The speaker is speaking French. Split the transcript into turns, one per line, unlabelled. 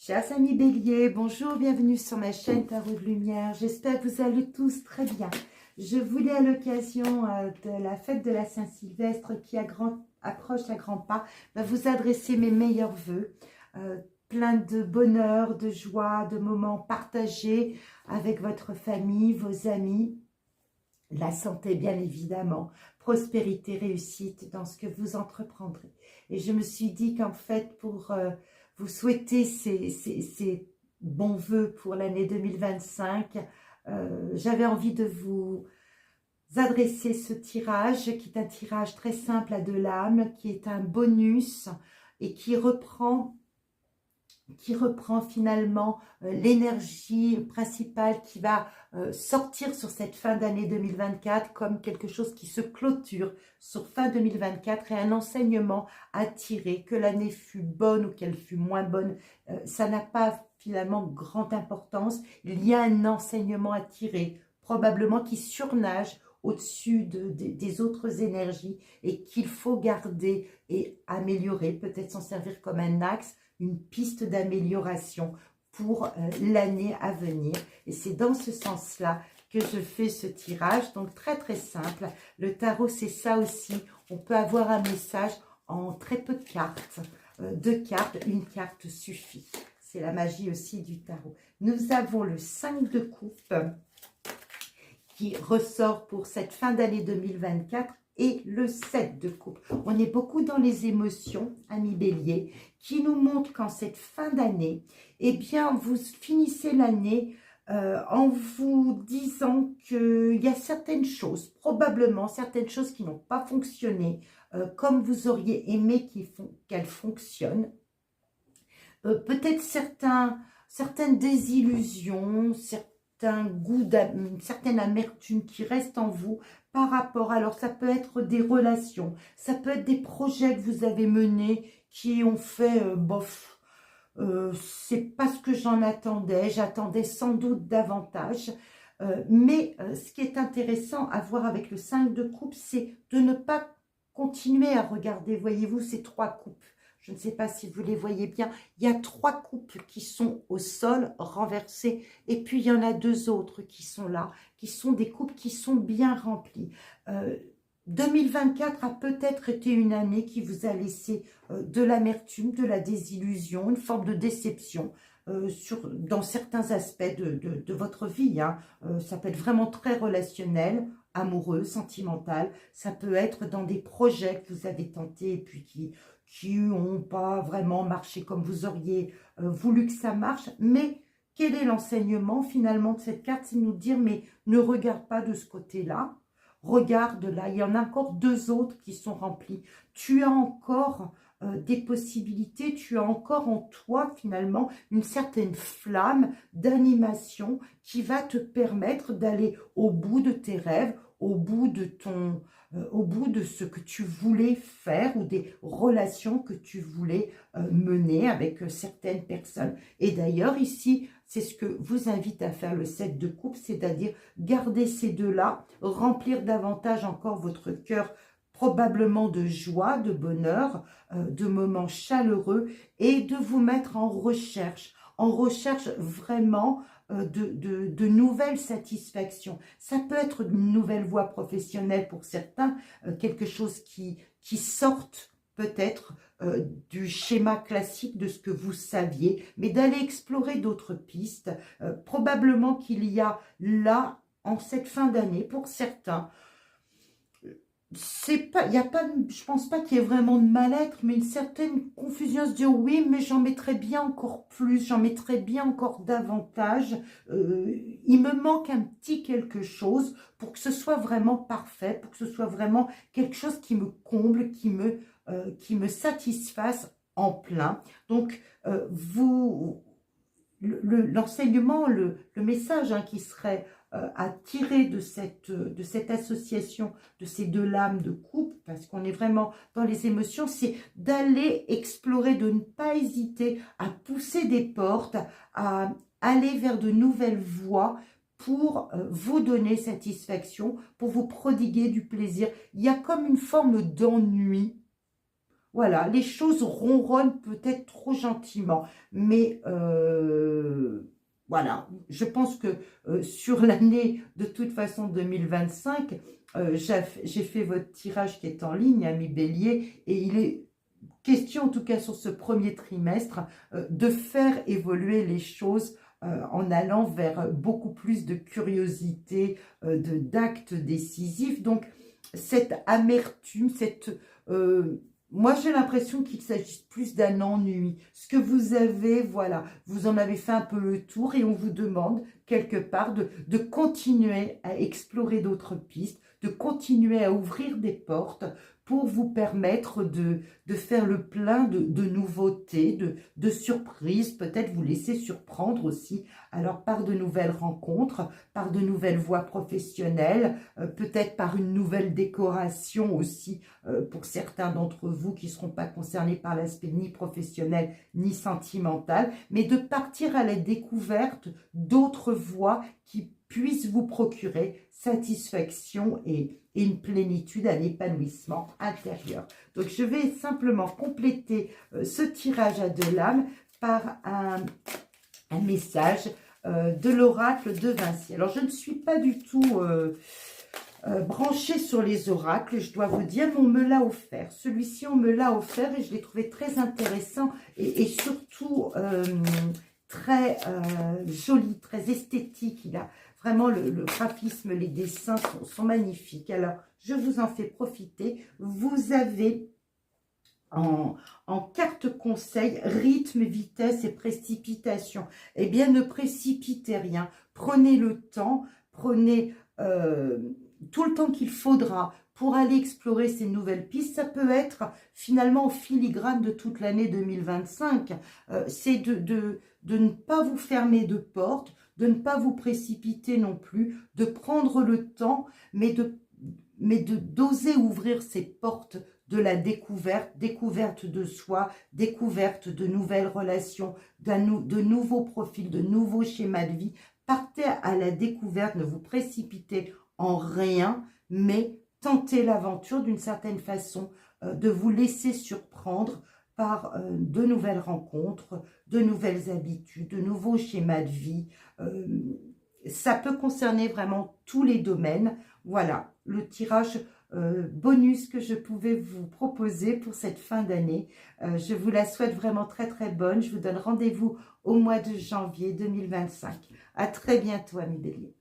Chers amis Bélier, bonjour, bienvenue sur ma chaîne Tarot de Lumière. J'espère que vous allez tous très bien. Je voulais à l'occasion de la fête de la Saint-Sylvestre qui approche à grands pas, vous adresser mes meilleurs vœux. Plein de bonheur, de joie, de moments partagés avec votre famille, vos amis. La santé bien évidemment, prospérité, réussite dans ce que vous entreprendrez. Et je me suis dit qu'en fait pour vous souhaiter ces bons vœux pour l'année 2025, j'avais envie de vous adresser ce tirage qui est un tirage très simple à 2 lames, qui est un bonus et qui reprend finalement l'énergie principale qui va sortir sur cette fin d'année 2024 comme quelque chose qui se clôture sur fin 2024 et un enseignement à tirer, que l'année fut bonne ou qu'elle fut moins bonne, ça n'a pas finalement grande importance. Il y a un enseignement à tirer, probablement qui surnage au-dessus des autres énergies et qu'il faut garder et améliorer, peut-être s'en servir comme un axe, une piste d'amélioration pour l'année à venir. Et c'est dans ce sens-là que je fais ce tirage. Donc très très simple. Le tarot, c'est ça aussi. On peut avoir un message en très peu de cartes. 2 cartes, une carte suffit. C'est la magie aussi du tarot. Nous avons le 5 de coupe qui ressort pour cette fin d'année 2024 et le 7 de coupe. On est beaucoup dans les émotions, amis Bélier, qui nous montre qu'en cette fin d'année, eh bien, vous finissez l'année en vous disant qu'il y a certaines choses, probablement certaines choses qui n'ont pas fonctionné comme vous auriez aimé qu'elles fonctionnent. Peut-être certaines désillusions, une certaine amertume qui reste en vous par rapport, alors ça peut être des relations, ça peut être des projets que vous avez menés qui ont fait bof, c'est pas ce que j'attendais sans doute davantage, mais ce qui est intéressant à voir avec le 5 de coupe, c'est de ne pas continuer à regarder, voyez-vous, ces 3 coupes. Je ne sais pas si vous les voyez bien. Il y a 3 coupes qui sont au sol, renversées. Et puis, il y en a 2 autres qui sont là, qui sont des coupes qui sont bien remplies. 2024 a peut-être été une année qui vous a laissé de l'amertume, de la désillusion, une forme de déception dans certains aspects de votre vie. Hein. Ça peut être vraiment très relationnel, amoureux, sentimental. Ça peut être dans des projets que vous avez tentés et puis qui n'ont pas vraiment marché comme vous auriez voulu que ça marche. Mais quel est l'enseignement finalement de cette carte? C'est nous dire, mais ne regarde pas de ce côté-là. Regarde là, il y en a encore 2 autres qui sont remplis. Tu as encore des possibilités, tu as encore en toi finalement une certaine flamme d'animation qui va te permettre d'aller au bout de tes rêves, au bout de ce que tu voulais faire ou des relations que tu voulais mener avec certaines personnes. Et d'ailleurs ici, c'est ce que vous invite à faire le 7 de coupe, c'est-à-dire garder ces 2-là, remplir davantage encore votre cœur probablement de joie, de bonheur, de moments chaleureux et de vous mettre en recherche vraiment de nouvelles satisfactions. Ça peut être une nouvelle voie professionnelle pour certains, quelque chose qui sorte peut-être du schéma classique de ce que vous saviez, mais d'aller explorer d'autres pistes. Probablement qu'il y a là, en cette fin d'année, pour certains, je pense pas qu'il y ait vraiment de mal-être, mais une certaine confusion à se dire oui, mais j'en mettrais bien encore plus, j'en mettrais bien encore davantage. Il me manque un petit quelque chose pour que ce soit vraiment parfait, pour que ce soit vraiment quelque chose qui me comble, qui me satisfasse en plein. Donc, l'enseignement, le message qui serait à tirer de cette association, de ces 2 lames de coupe, parce qu'on est vraiment dans les émotions, c'est d'aller explorer, de ne pas hésiter à pousser des portes, à aller vers de nouvelles voies pour vous donner satisfaction, pour vous prodiguer du plaisir. Il y a comme une forme d'ennui voilà, les choses ronronnent peut-être trop gentiment, mais voilà, je pense que sur l'année, de toute façon 2025, j'ai fait votre tirage qui est en ligne, ami Bélier, et il est question, en tout cas sur ce premier trimestre, de faire évoluer les choses en allant vers beaucoup plus de curiosité, d'actes décisifs. Donc, cette amertume, moi, j'ai l'impression qu'il s'agit plus d'un ennui. Ce que vous avez, voilà, vous en avez fait un peu le tour et on vous demande quelque part de continuer à explorer d'autres pistes, de continuer à ouvrir des portes pour vous permettre de faire le plein de nouveautés, de surprises, peut-être vous laisser surprendre aussi, alors par de nouvelles rencontres, par de nouvelles voies professionnelles, peut-être par une nouvelle décoration aussi, pour certains d'entre vous qui ne seront pas concernés par l'aspect ni professionnel ni sentimental, mais de partir à la découverte d'autres voies qui puissent vous procurer satisfaction et une plénitude, un épanouissement intérieur. Donc, je vais simplement compléter ce tirage à deux lames par un message de l'oracle de Vinci. Alors, je ne suis pas du tout branchée sur les oracles, je dois vous dire, mais on me l'a offert. Celui-ci, on me l'a offert et je l'ai trouvé très intéressant et surtout très joli, très esthétique. Il a vraiment le graphisme, les dessins sont magnifiques. Alors, je vous en fais profiter. Vous avez en carte conseil, rythme, vitesse et précipitation. Eh bien, ne précipitez rien. Prenez le temps, prenez tout le temps qu'il faudra pour aller explorer ces nouvelles pistes. Ça peut être finalement au filigrane de toute l'année 2025. C'est de ne pas vous fermer de porte, de ne pas vous précipiter non plus, de prendre le temps, mais d'oser ouvrir ces portes de la découverte, découverte de soi, découverte de nouvelles relations, de nouveaux profils, de nouveaux schémas de vie. Partez à la découverte, ne vous précipitez en rien, mais tentez l'aventure d'une certaine façon, de vous laisser surprendre par de nouvelles rencontres, de nouvelles habitudes, de nouveaux schémas de vie. Ça peut concerner vraiment tous les domaines. Voilà, le tirage bonus que je pouvais vous proposer pour cette fin d'année. Je vous la souhaite vraiment très très bonne. Je vous donne rendez-vous au mois de janvier 2025. À très bientôt, amis Bélier.